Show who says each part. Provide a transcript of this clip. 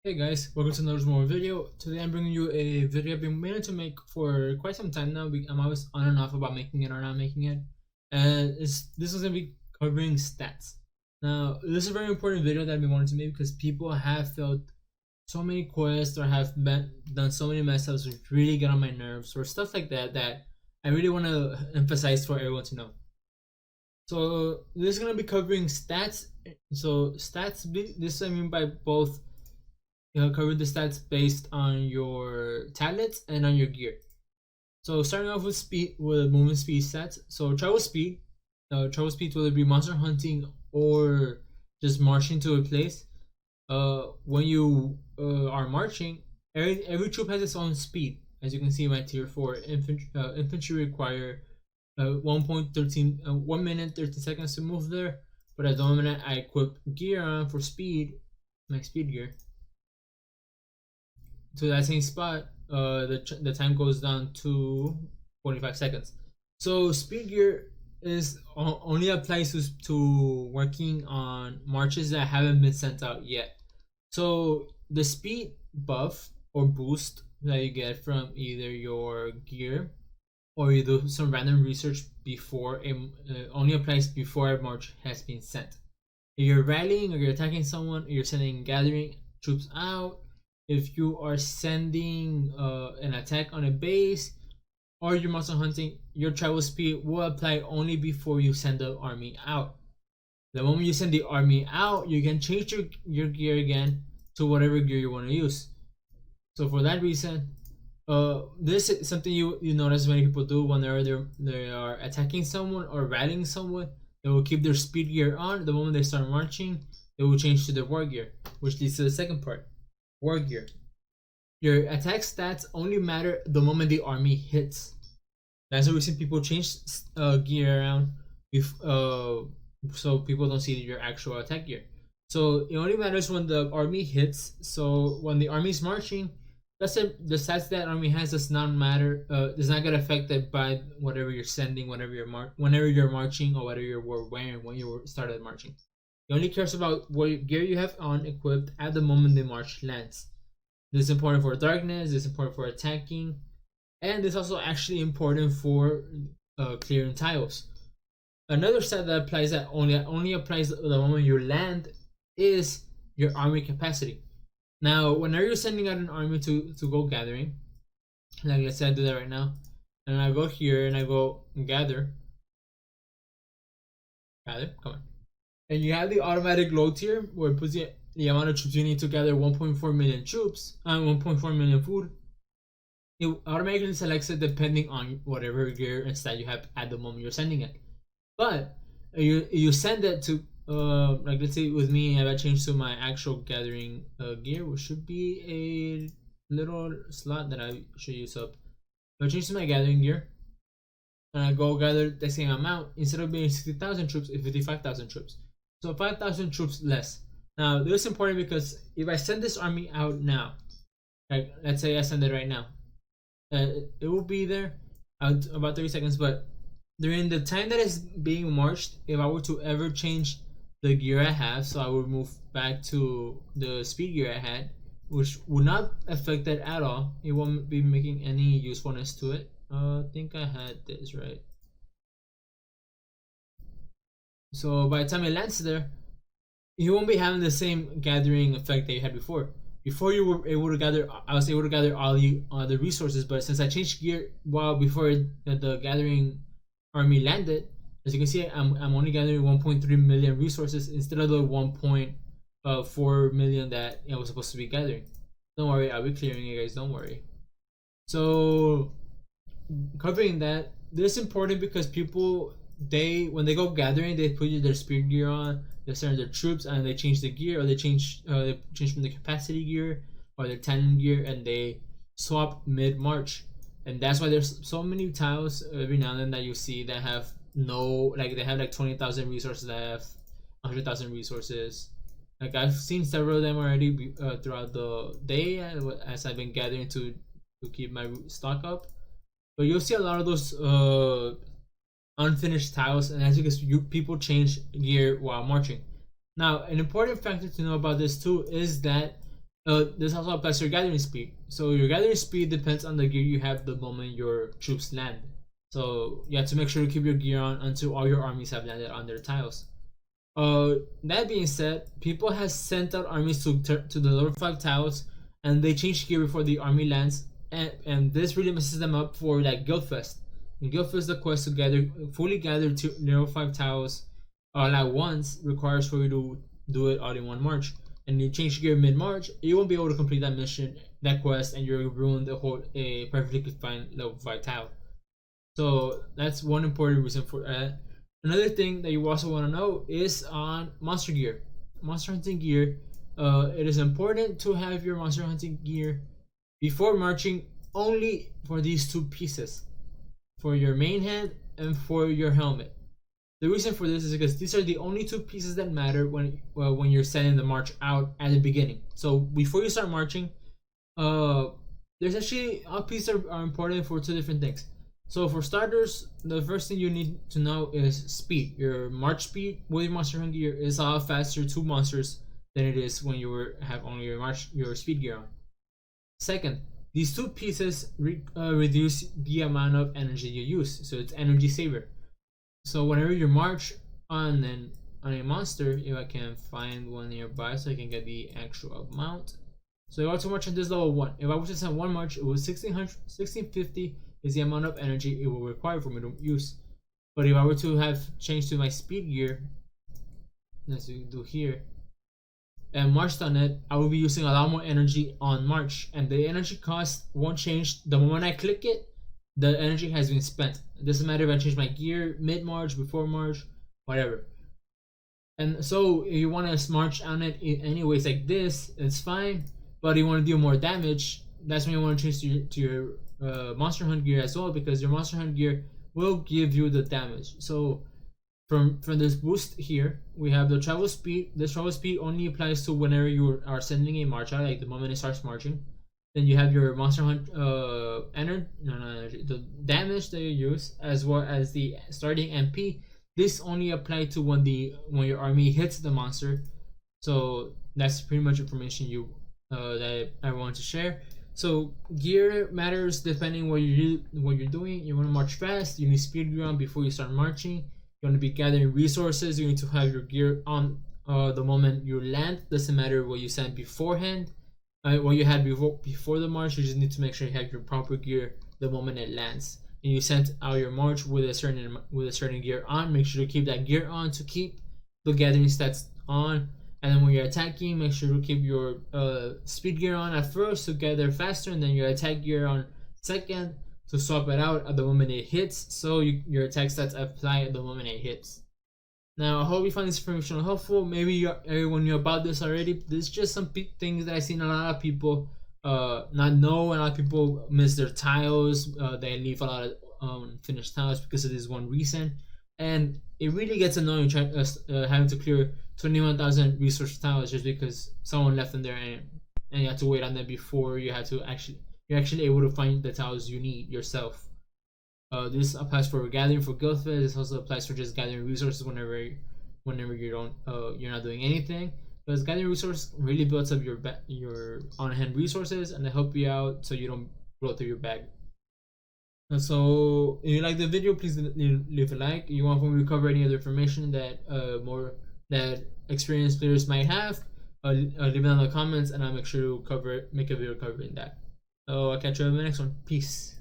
Speaker 1: Hey guys, welcome to another more video. Today I'm bringing you a video I've been meaning to make for quite some time now. I'm always on and off about making it or not making it. And this is going to be covering stats. Now, this is a very important video that I've been wanting to make because people have felt so many quests or have done so many mess ups which really get on my nerves or stuff like that that I really want to emphasize for everyone to know. So this is going to be covering stats. So stats, this I mean by both cover the stats based on your tablets and on your gear. So starting off with speed, with movement speed stats. So travel speed whether it be monster hunting or just marching to a place. When you are marching, every troop has its own speed. As you can see, my tier 4 infantry require 1 minute 30 seconds to move there. But at the moment I equip gear on for speed, my speed gear, to that same spot, the time goes down to 45 seconds. So speed gear is only applies to working on marches that haven't been sent out yet. So the speed buff or boost that you get from either your gear or you do some random research before only applies before a march has been sent. If you're rallying or you're attacking someone, or you're sending gathering troops out, if you are sending an attack on a base, or you're monster hunting, your travel speed will apply only before you send the army out. The moment you send the army out, you can change your gear again to whatever gear you want to use. So for that reason, this is something you notice many people do whenever they are attacking someone or rallying someone. They will keep their speed gear on. The moment they start marching, they will change to their war gear, which leads to the second part. War gear. Your attack stats only matter the moment the army hits. That's the reason people change gear around so people don't see your actual attack gear. So it only matters when the army hits. So when the army is marching, that's it. The stats that army has does not matter. Does not get affected by whatever you're sending, whenever you're marching, or whatever you're wearing when you started marching. It only cares about what gear you have on equipped at the moment the march lands. This is important for darkness, this is important for attacking, and this is also actually important for clearing tiles. Another stat that applies that only applies the moment you land is your army capacity. Now, whenever you're sending out an army to go gathering, like let's say I do that right now, and I go here and I go gather, come on. And you have the automatic load tier where it puts the amount of troops you need to gather 1.4 million troops and 1.4 million food. It automatically selects it depending on whatever gear and stat you have at the moment you're sending it. But you send it to like let's say with me, I changed to my actual gathering gear, which should be a little slot that I should use up. If I change to my gathering gear and I go gather the same amount, instead of being 60,000 troops, it's 55,000 troops. So 5,000 troops less. Now, this is important because if I send this army out now, like let's say I send it right now, it will be there about 30 seconds. But during the time that it's being marched, if I were to ever change the gear I have, so I would move back to the speed gear I had, which would not affect it at all. It won't be making any usefulness to it. I think I had this right. So by the time it lands there, you won't be having the same gathering effect that you had before. Before you were able to gather, I was able to gather all the resources, but since I changed gear while before the gathering army landed, as you can see, I'm only gathering 1.3 million resources instead of the 1.4 million that I was supposed to be gathering. Don't worry, I'll be clearing it, guys. Don't worry. So covering that, this is important because people when they go gathering, they put their speed gear on, they send their troops, and they change the gear, or they change from the capacity gear or their tandem gear, and they swap mid march. And that's why there's so many tiles every now and then that you see that have they have like 20,000 resources, that have 100,000 resources. Like I've seen several of them already throughout the day as I've been gathering to keep my stock up. But you'll see a lot of those unfinished tiles, and as you can see, people change gear while marching. Now, an important factor to know about this too is that This also applies to your gathering speed. So your gathering speed depends on the gear you have the moment your troops land. So you have to make sure to keep your gear on until all your armies have landed on their tiles. That being said, people have sent out armies to the level 5 tiles, and they change gear before the army lands, and this really messes them up for like Guildfest. In Guildfest, the quest to fully gather to level 5 tiles all at once requires for you to do it all in one march. And you change gear mid March, you won't be able to complete that mission, that quest, and you'll ruin the whole a perfectly fine level 5 tile. So that's one important reason for that. Another thing that you also want to know is on monster gear. Monster hunting gear, it is important to have your monster hunting gear before marching only for these two pieces, for your main head and for your helmet. The reason for this is because these are the only two pieces that matter when you're sending the march out at the beginning. So before you start marching, there's actually all pieces are important for two different things. So for starters, the first thing you need to know is speed. Your march speed with your monster hunt gear is a lot faster to monsters than it is when you have only your speed gear on. Second, these two pieces reduce the amount of energy you use, so it's energy saver. So whenever you march on a monster, if I can find one nearby so I can get the actual amount. So if I were to march on this level 1, if I were to send one march, it was 1650 is the amount of energy it will require for me to use. But if I were to have changed to my speed gear, as we do here, and marched on it, I will be using a lot more energy on march, and the energy cost won't change the moment I click it. The energy has been spent. It doesn't matter if I change my gear mid march, before march, whatever. And so if you want to march on it anyways like this, it's fine. But if you want to do more damage, that's when you want to change to your monster hunt gear as well, because your monster hunt gear will give you the damage. So from this boost here, we have the travel speed. This travel speed only applies to whenever you are sending a march out, like the moment it starts marching. Then you have your monster hunt energy, the damage that you use, as well as the starting MP. This only apply to when your army hits the monster. So that's pretty much information that I want to share. So gear matters depending what you're doing. You want to march fast, you need speed gear on before you start marching. You want to be gathering resources. You need to have your gear on the moment you land. Doesn't matter what you send beforehand. What you had before the march, you just need to make sure you have your proper gear the moment it lands. And you sent out your march with a certain gear on. Make sure to keep that gear on to keep the gathering stats on. And then when you're attacking, make sure to keep your speed gear on at first to gather faster, and then your attack gear on second to swap it out at the moment it hits, so your attack stats apply at the moment it hits. Now, I hope you find this information helpful. Maybe everyone knew about this already. There's just some things that I've seen a lot of people not know, and a lot of people miss their tiles. They leave a lot of finished tiles because of this one reason. And it really gets annoying having to clear 21,000 resource tiles just because someone left them there, and you have to wait on them before you're actually able to find the tiles you need yourself. This applies for gathering for Guildfest. This also applies for just gathering resources whenever you're not doing anything. Because gathering resources really builds up your on-hand resources, and they help you out so you don't blow through your bag. And so if you like the video, please leave a like. If you want me to cover any other information that experienced players might have, leave it in the comments, and I'll make sure to make a video covering that. So I'll catch you in the next one. Peace.